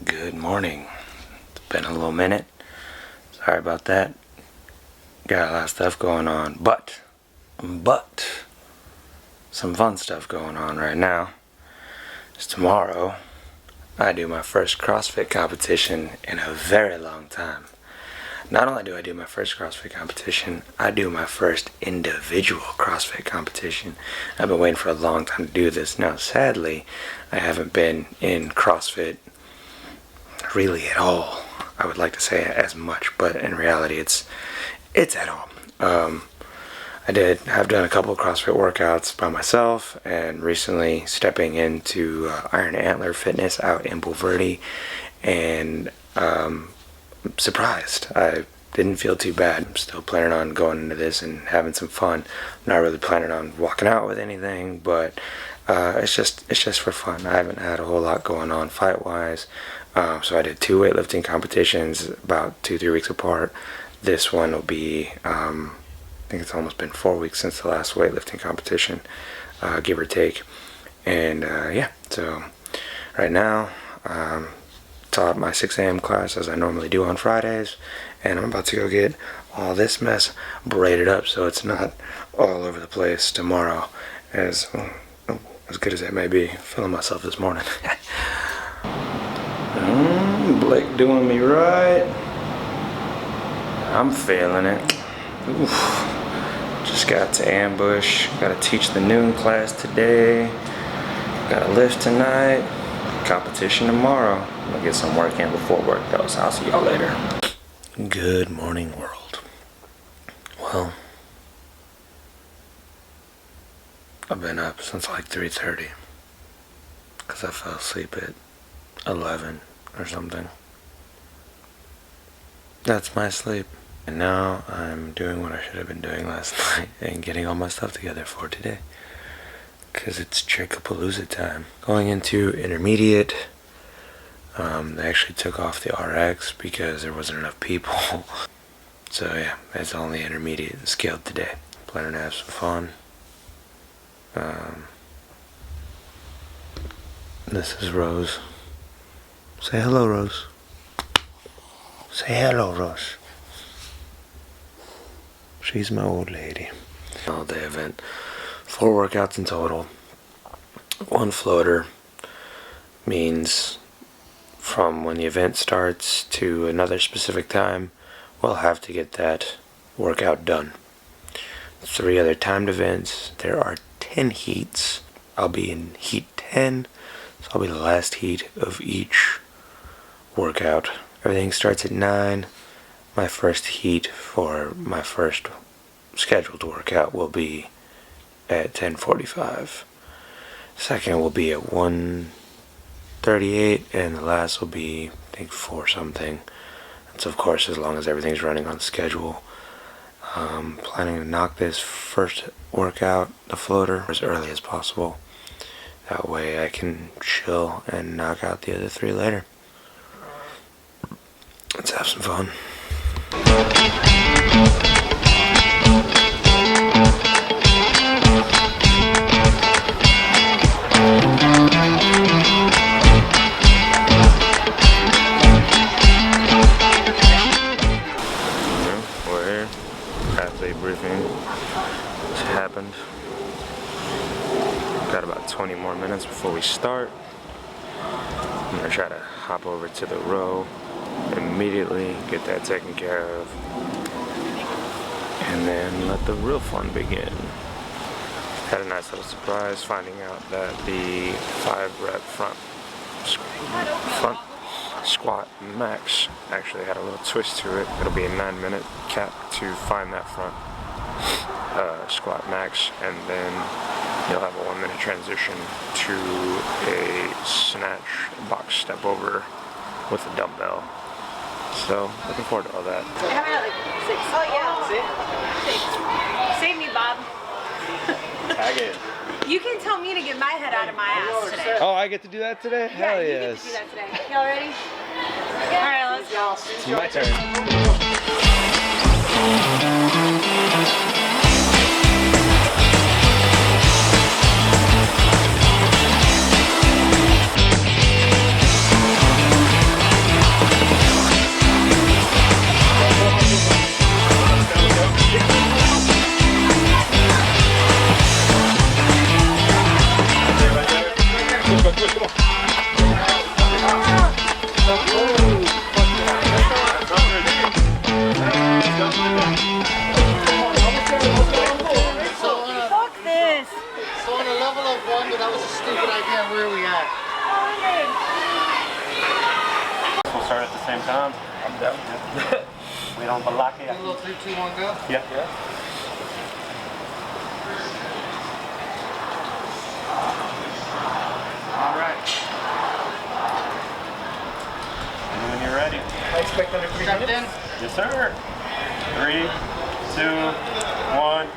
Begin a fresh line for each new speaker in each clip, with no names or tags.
Good morning. It's been a little minute. Sorry about that. Got a lot of stuff going on, but some fun stuff going on right now. It's tomorrow. I do my first CrossFit competition in a very long time. Not only do I do my first CrossFit competition, I do my first individual CrossFit competition. I've been waiting for a long time to do this. Now, sadly, I haven't been in CrossFit really at all. I would like to say as much, but in reality, it's at all. I've done a couple of CrossFit workouts by myself, and recently stepping into Iron Antler Fitness out in Bulverde, and I'm surprised. I didn't feel too bad. I'm still planning on going into this and having some fun. I'm not really planning on walking out with anything, but it's just for fun. I haven't had a whole lot going on fight-wise, so I did 2 weightlifting competitions about 2-3 weeks apart. This one will be, I think it's almost been 4 weeks since the last weightlifting competition, give or take. And yeah, so right now, taught my 6 a.m. class as I normally do on Fridays, and I'm about to go get all this mess braided up so it's not all over the place tomorrow, as good as that may be. Feeling myself this morning. Blake doing me right. I'm feeling it. Oof. Just got to ambush. Got to teach the noon class today. Got to lift tonight. Competition tomorrow. I'm gonna get some work in before work though, so I'll see y'all later. Good morning, world. Well, I've been up since like 3:30 because I fell asleep at 11 or something. That's my sleep. And now I'm doing what I should have been doing last night and getting all my stuff together for today. Because it's Jerkapalooza time. Going into intermediate. They actually took off the RX because there wasn't enough people. So yeah, that's only intermediate scaled today. Planning to have some fun. This is Rose. Say hello, Rose. Say hello, Rose. She's my old lady. All day event. 4 workouts in total. 1 floater means from when the event starts to another specific time, we'll have to get that workout done. 3 other timed events. There are 10 heats. I'll be in heat 10, so I'll be the last heat of each workout. Everything starts at 9. My first heat for my first scheduled workout will be at 10:45. Second will be at 1:38, and the last will be, I think, 4 something. That's of course as long as everything's running on schedule. Planning to knock this first workout, the floater, as early as possible. That way I can chill and knock out the other 3 later. Let's have some fun. We're here. Athlete briefing just happened. Got about 20 more minutes before we start. I'm gonna try to hop over to the row immediately, get that taken care of, and then let the real fun begin. Had a nice little surprise finding out that the 5-rep front squat max actually had a little twist to it. It'll be a 9-minute cap to find that front squat max, and then you'll have a 1-minute transition to a snatch box step over with a dumbbell. So, looking forward to all that.
I have it at like 6. Oh yeah. 6. Save me, Bob.
Tag it.
You can tell me to get my head out of my ass today.
Oh, I get to do that today? Hell
yeah,
yes.
you get to do that today. Y'all ready? Alright, let's go.
It's my turn.
Fuck this.
So on a level of 1, that was a stupid idea. Where are we at?
We'll start at the same time. I'm down. We don't block it.
A little 3, 2, 1, go.
Yeah.
All right.
And when you're ready.
I expect under 3 minutes.
Yes, sir. 3, 2, 1.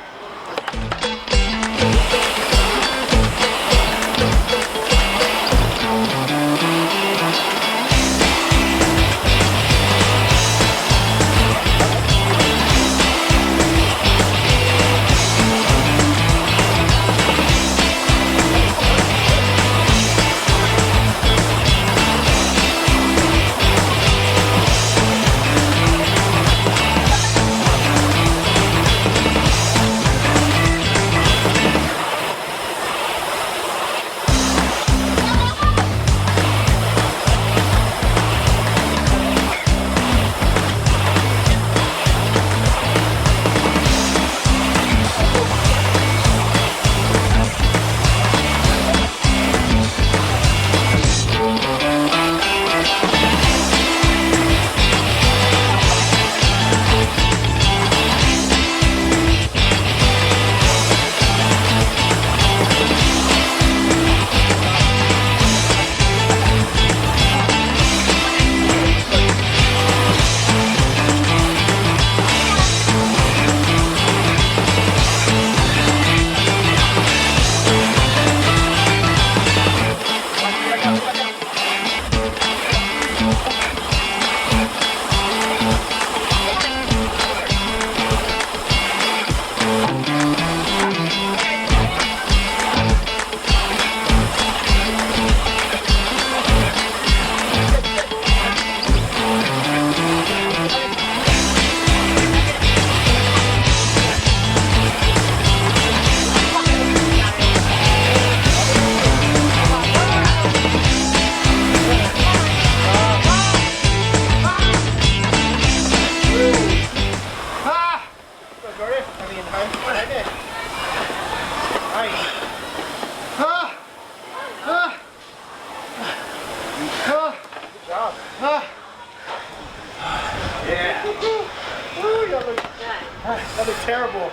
That looks terrible.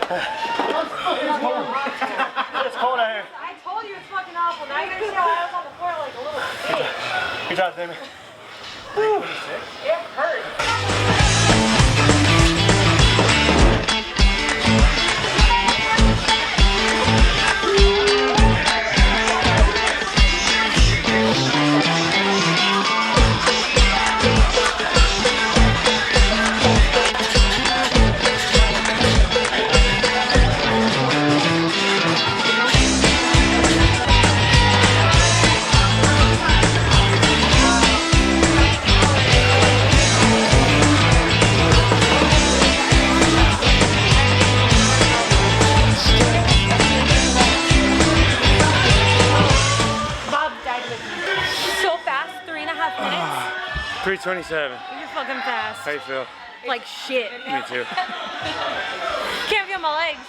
It's cold out here.
I told you it's fucking awful. Now you're gonna see how I was on the floor like a little kid.
Good job, Damien.
It hurt. So fast, 3.5 minutes.
3:27.
You're fucking fast.
How you feel?
Like shit.
Me too.
Can't feel my legs.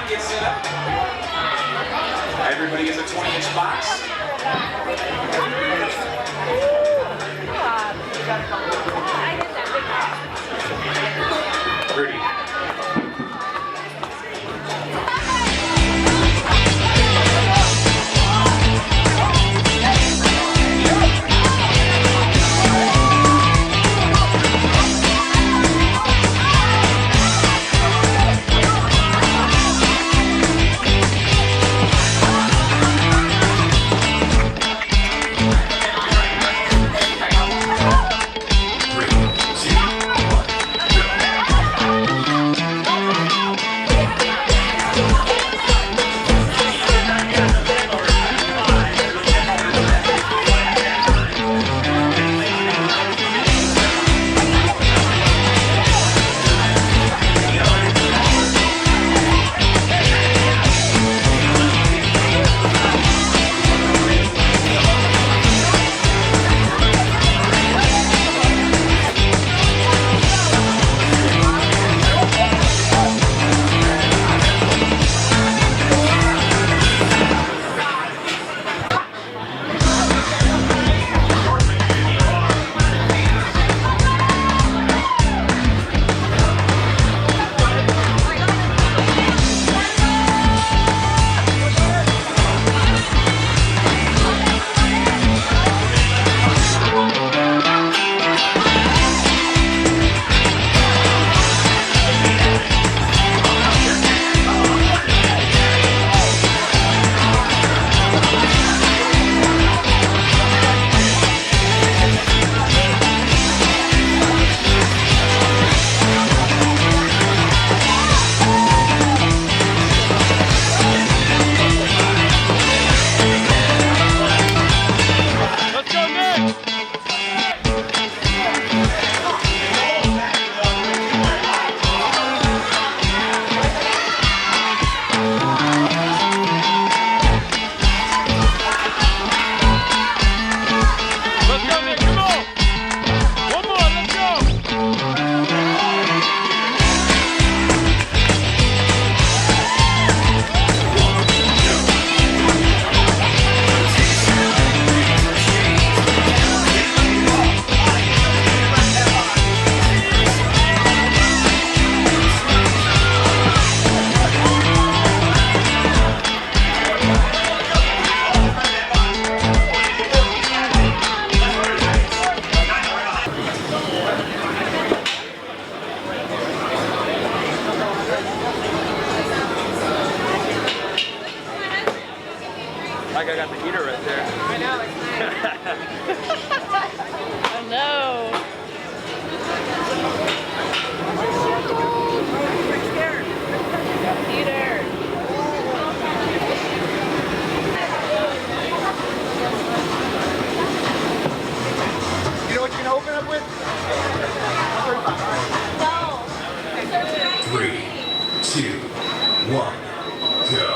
on, get set up. Everybody gets a 20-inch box. Pretty.
Like I got the heater right there.
I know, it's nice. Oh no. Heater.
You know what you can open up with?
3, 2, 1, go.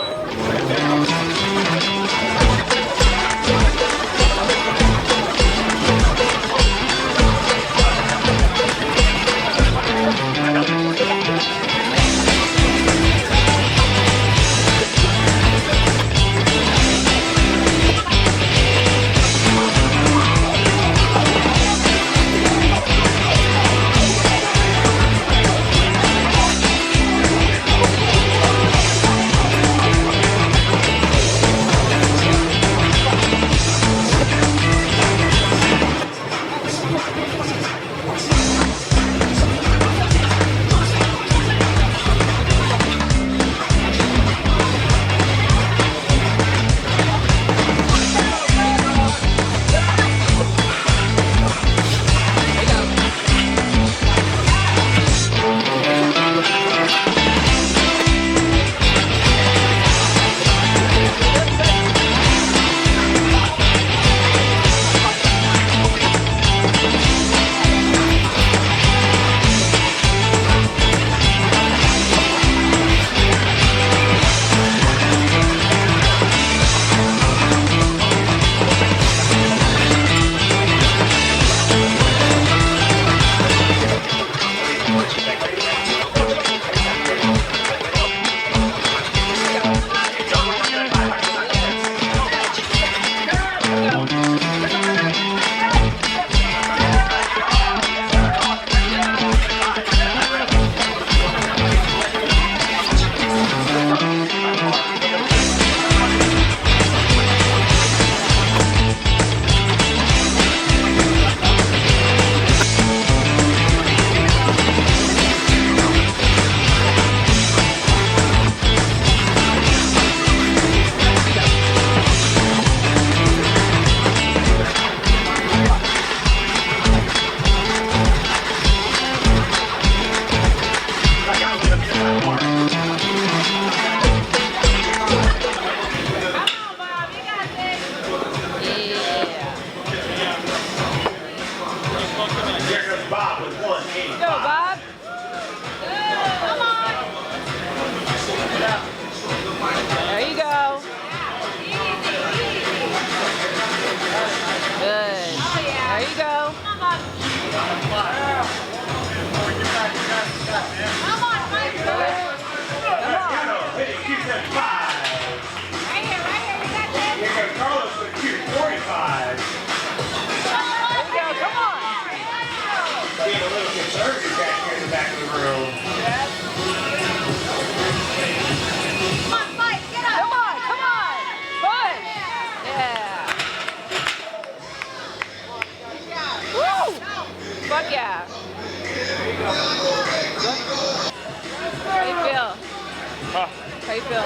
How you feel?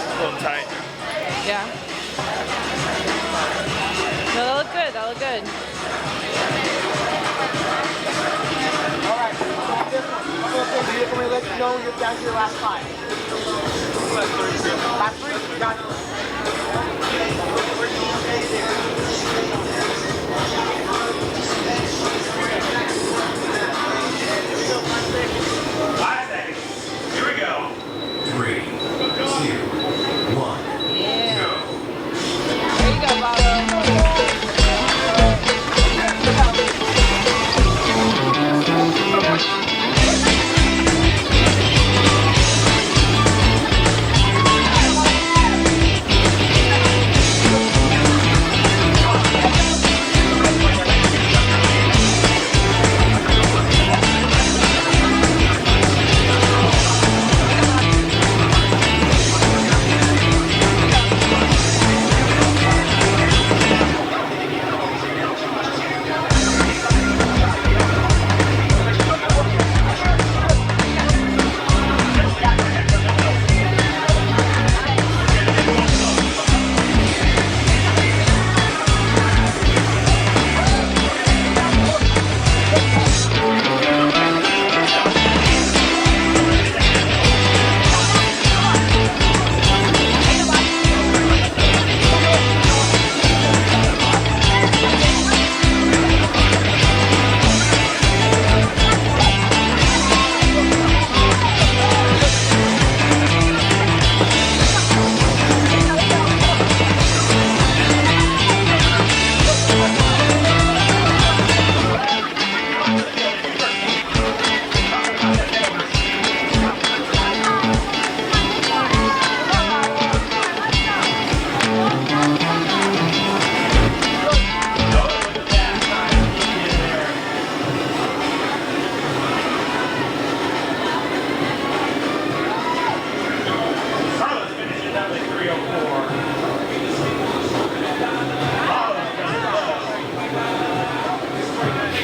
A little tight.
Yeah. No, that looked good. That looked good.
Alright, so this one. I'm going to let you know you're down to your last 5. Last 3? Got it.
Here we go. 3, 2, 1,
Yeah.
go.
There you go, Barbell.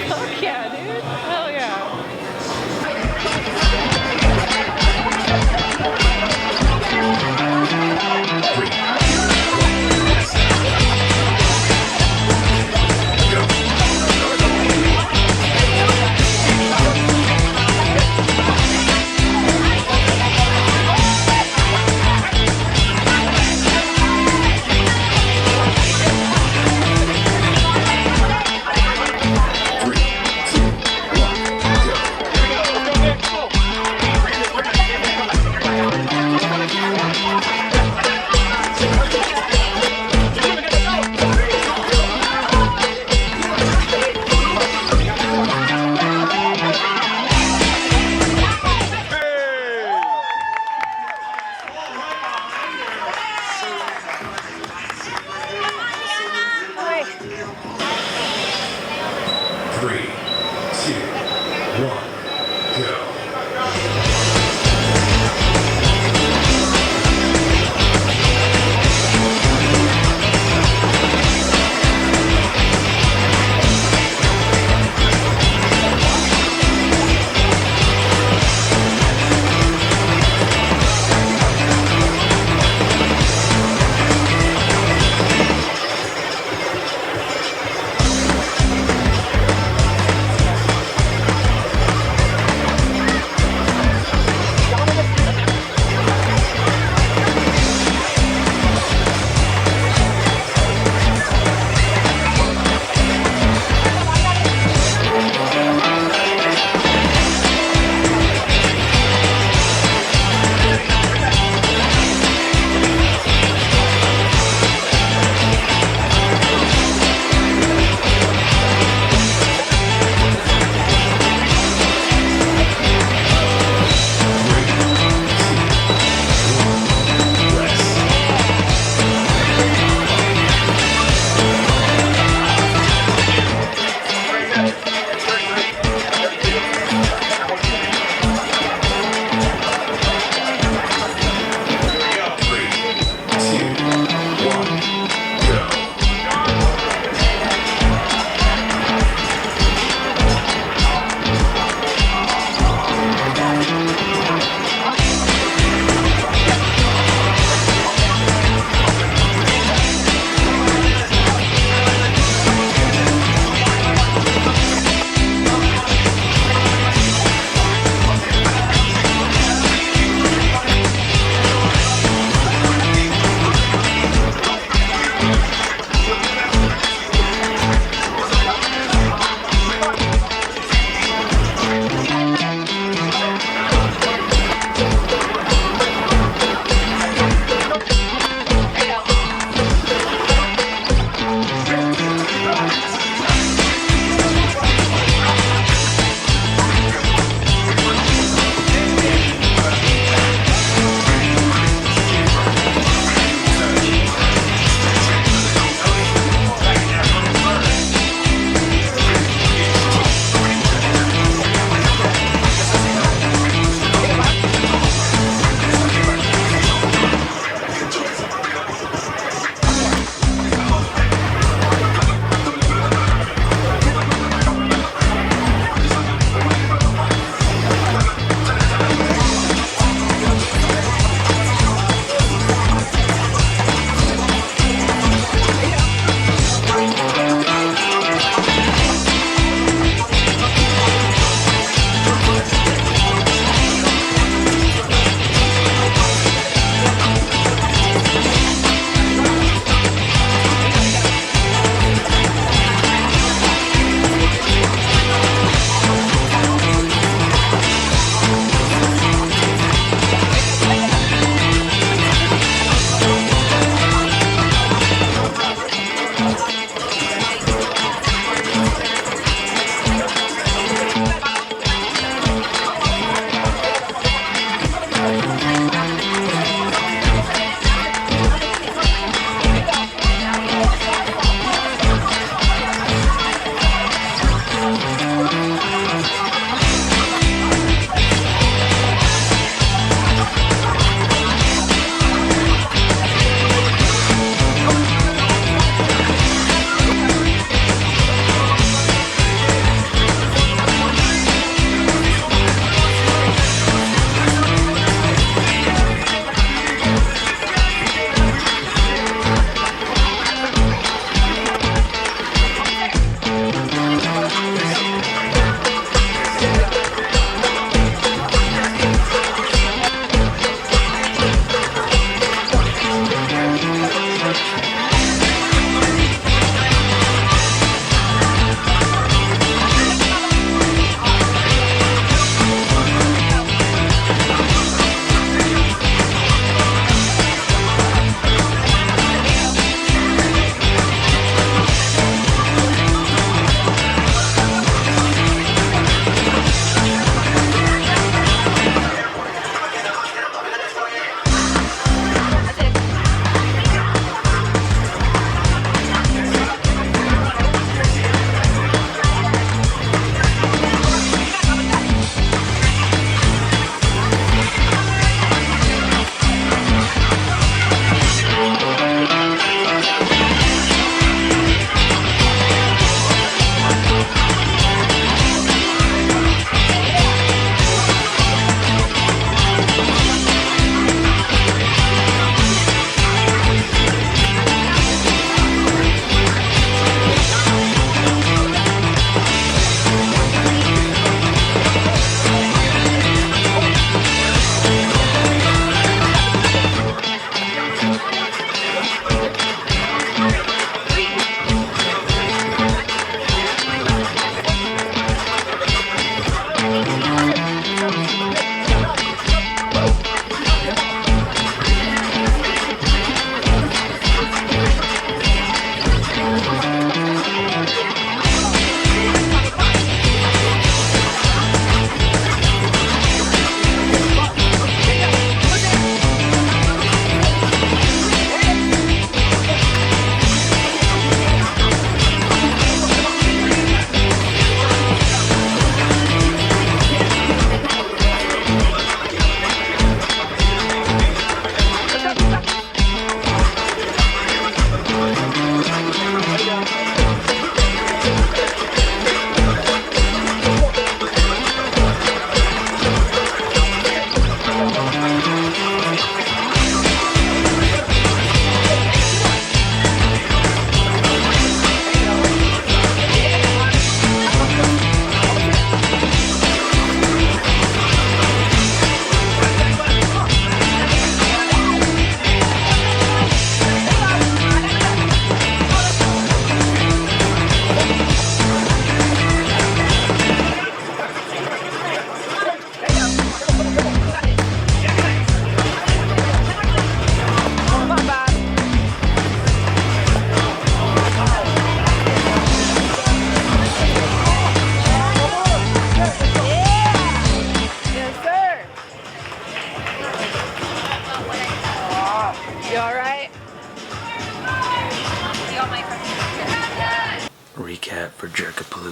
Fuck yeah, dude. Hell yeah.
Three, two, one, go.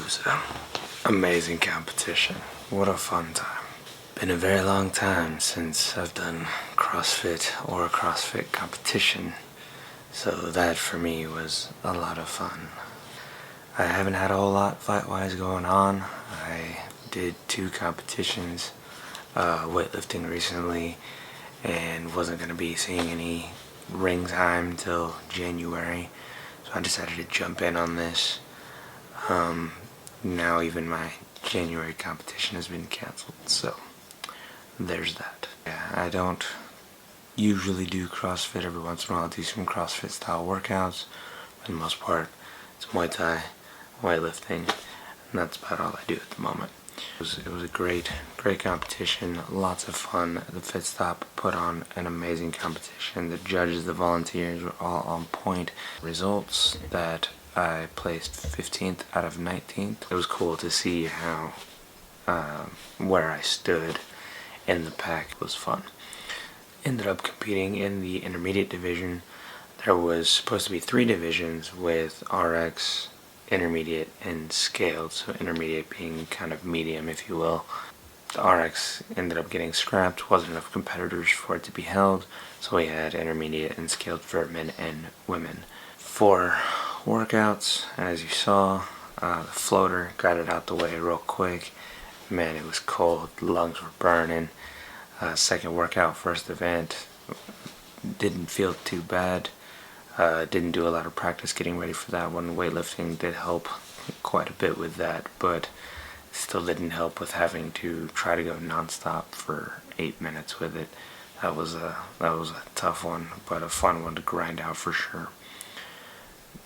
Jerkapalooza. Amazing competition. What a fun time. Been a very long time since I've done CrossFit or a CrossFit competition, so that for me was a lot of fun. I haven't had a whole lot fight-wise going on. I did 2 competitions, weightlifting recently, and wasn't going to be seeing any ring time till January, so I decided to jump in on this. Now even my January competition has been cancelled, so there's that. Yeah, I don't usually do CrossFit. Every once in a while I'll do some CrossFit style workouts. For the most part, it's Muay Thai, weightlifting, and that's about all I do at the moment. It was a great competition, lots of fun. The Fit Stop put on an amazing competition. The judges, the volunteers were all on point. Results that I placed 15th out of 19th. It was cool to see how, where I stood in the pack. It was fun. Ended up competing in the intermediate division. There was supposed to be 3 divisions with RX, intermediate, and scaled, so intermediate being kind of medium, if you will. The RX ended up getting scrapped, wasn't enough competitors for it to be held, so we had intermediate and scaled for men and women. For workouts, as you saw, the floater got it out the way real quick. Man, it was cold, lungs were burning. Second workout, first event, didn't feel too bad. Didn't do a lot of practice getting ready for that one. Weightlifting did help quite a bit with that, but still didn't help with having to try to go non-stop for 8 minutes with it. That was a tough one, but a fun one to grind out for sure.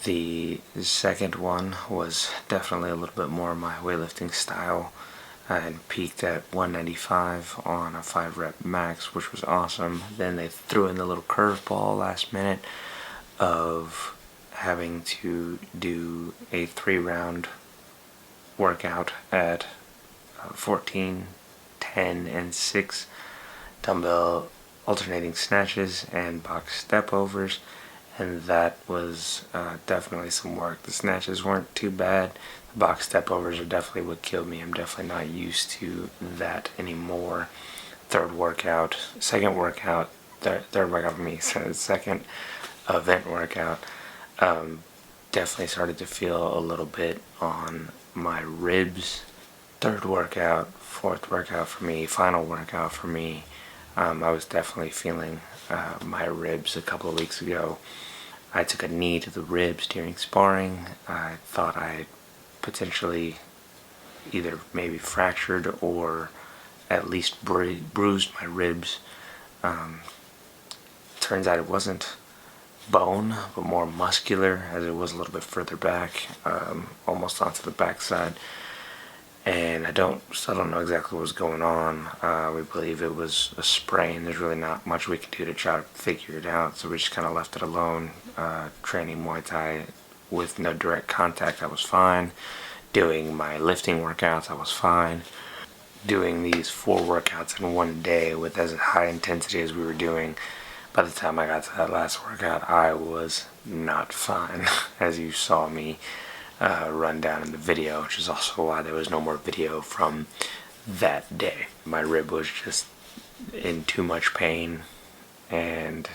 The second one was definitely a little bit more my weightlifting style, and peaked at 195 on a 5-rep max, which was awesome. Then they threw in the little curveball last minute of having to do a 3-round workout at 14, 10, and 6 dumbbell alternating snatches and box step overs, and that was definitely some work. The snatches weren't too bad. The box step overs are definitely what killed me. I'm definitely not used to that anymore. Second workout for me, so second event workout, definitely started to feel a little bit on my ribs. Third workout, fourth workout for me, final workout for me, I was definitely feeling my ribs a couple of weeks ago. I took a knee to the ribs during sparring. I thought I had potentially either maybe fractured or at least bruised my ribs. Turns out it wasn't bone, but more muscular, as it was a little bit further back, almost onto the backside. And I still don't know exactly what was going on. We believe it was a sprain. There's really not much we could do to try to figure it out, so we just kind of left it alone. Training Muay Thai with no direct contact, I was fine. Doing my lifting workouts, I was fine. Doing these 4 workouts in one day with as high intensity as we were doing, by the time I got to that last workout, I was not fine, as you saw me run down in the video, which is also why there was no more video from that day. My rib was just in too much pain, and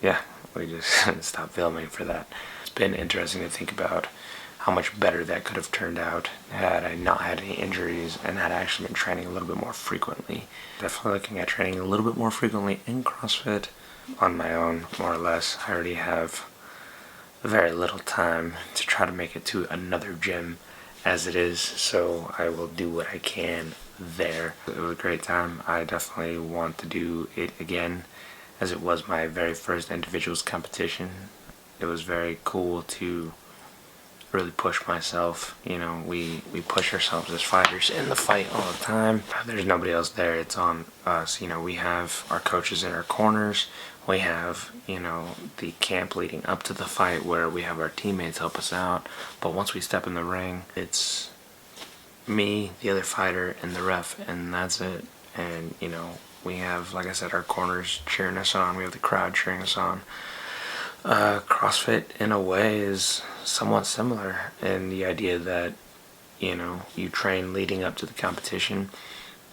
yeah, we just stopped filming for that. It's been interesting to think about how much better that could have turned out had I not had any injuries and had actually been training a little bit more frequently. Definitely looking at training a little bit more frequently in CrossFit on my own, more or less. I already have very little time to try to make it to another gym as it is, so I will do what I can there. It was a great time. I definitely want to do it again, as it was my very first individuals competition. It was very cool to really push myself. You know, we push ourselves as fighters in the fight all the time. There's nobody else there. It's on us. You know, we have our coaches in our corners. We have, you know, the camp leading up to the fight where we have our teammates help us out. But once we step in the ring, it's me, the other fighter, and the ref, and that's it. And, you know, we have, like I said, our corners cheering us on. We have the crowd cheering us on. CrossFit, in a way, is somewhat similar in the idea that you know, you train leading up to the competition,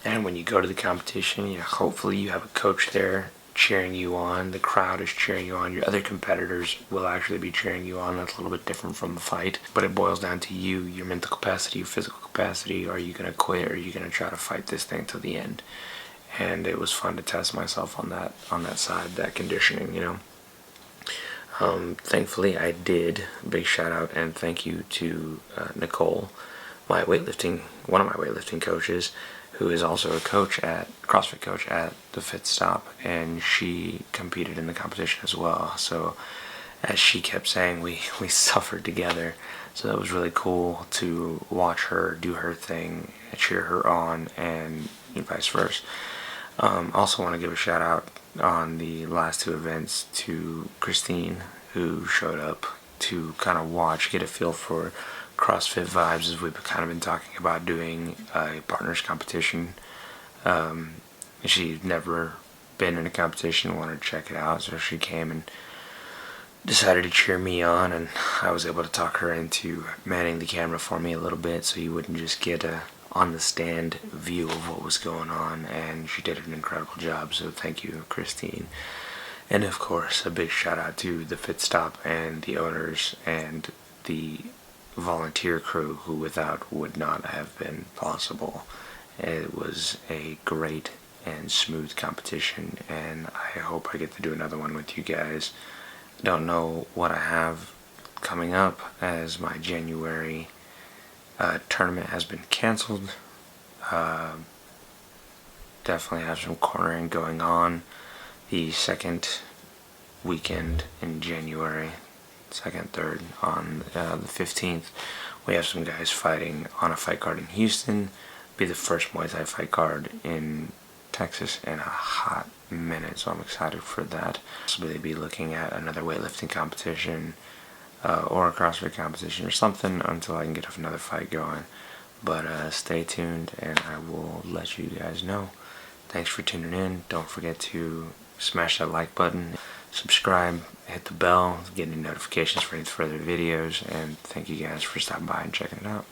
and when you go to the competition, you know, hopefully you have a coach there cheering you on. The crowd is cheering you on. Your other competitors will actually be cheering you on. That's a little bit different from the fight, but it boils down to you, your mental capacity, your physical capacity. Are you gonna quit, or are you gonna try to fight this thing till the end? And it was fun to test myself on that side, that conditioning, you know. Thankfully I did. Big shout out and thank you to Nicole, one of my weightlifting coaches, who is also a CrossFit coach at the Fit Stop, and she competed in the competition as well. So as she kept saying, we suffered together. So that was really cool to watch her do her thing, cheer her on, and vice versa. Also want to give a shout out on the last two events to Kristine, who showed up to kind of watch, get a feel for CrossFit vibes, as we've kind of been talking about doing a partners competition. She'd never been in a competition, wanted to check it out, so she came and decided to cheer me on, and I was able to talk her into manning the camera for me a little bit so you wouldn't just get a on the stand view of what was going on, and she did an incredible job, so thank you, Kristine. And of course, a big shout out to the Fit Stop and the owners and the volunteer crew, who without would not have been possible. It was a great and smooth competition, and I hope I get to do another one with you guys. Don't know what I have coming up, as my January tournament has been canceled. Definitely have some cornering going on the second weekend in January, 2nd, 3rd, on the 15th. We have some guys fighting on a fight card in Houston. Be the first Muay Thai fight card in Texas in a hot minute, so I'm excited for that. Possibly be looking at another weightlifting competition or a CrossFit competition or something until I can get another fight going. But stay tuned and I will let you guys know. Thanks for tuning in. Don't forget to smash that like button, subscribe, hit the bell, get any notifications for any further videos, and thank you guys for stopping by and checking it out.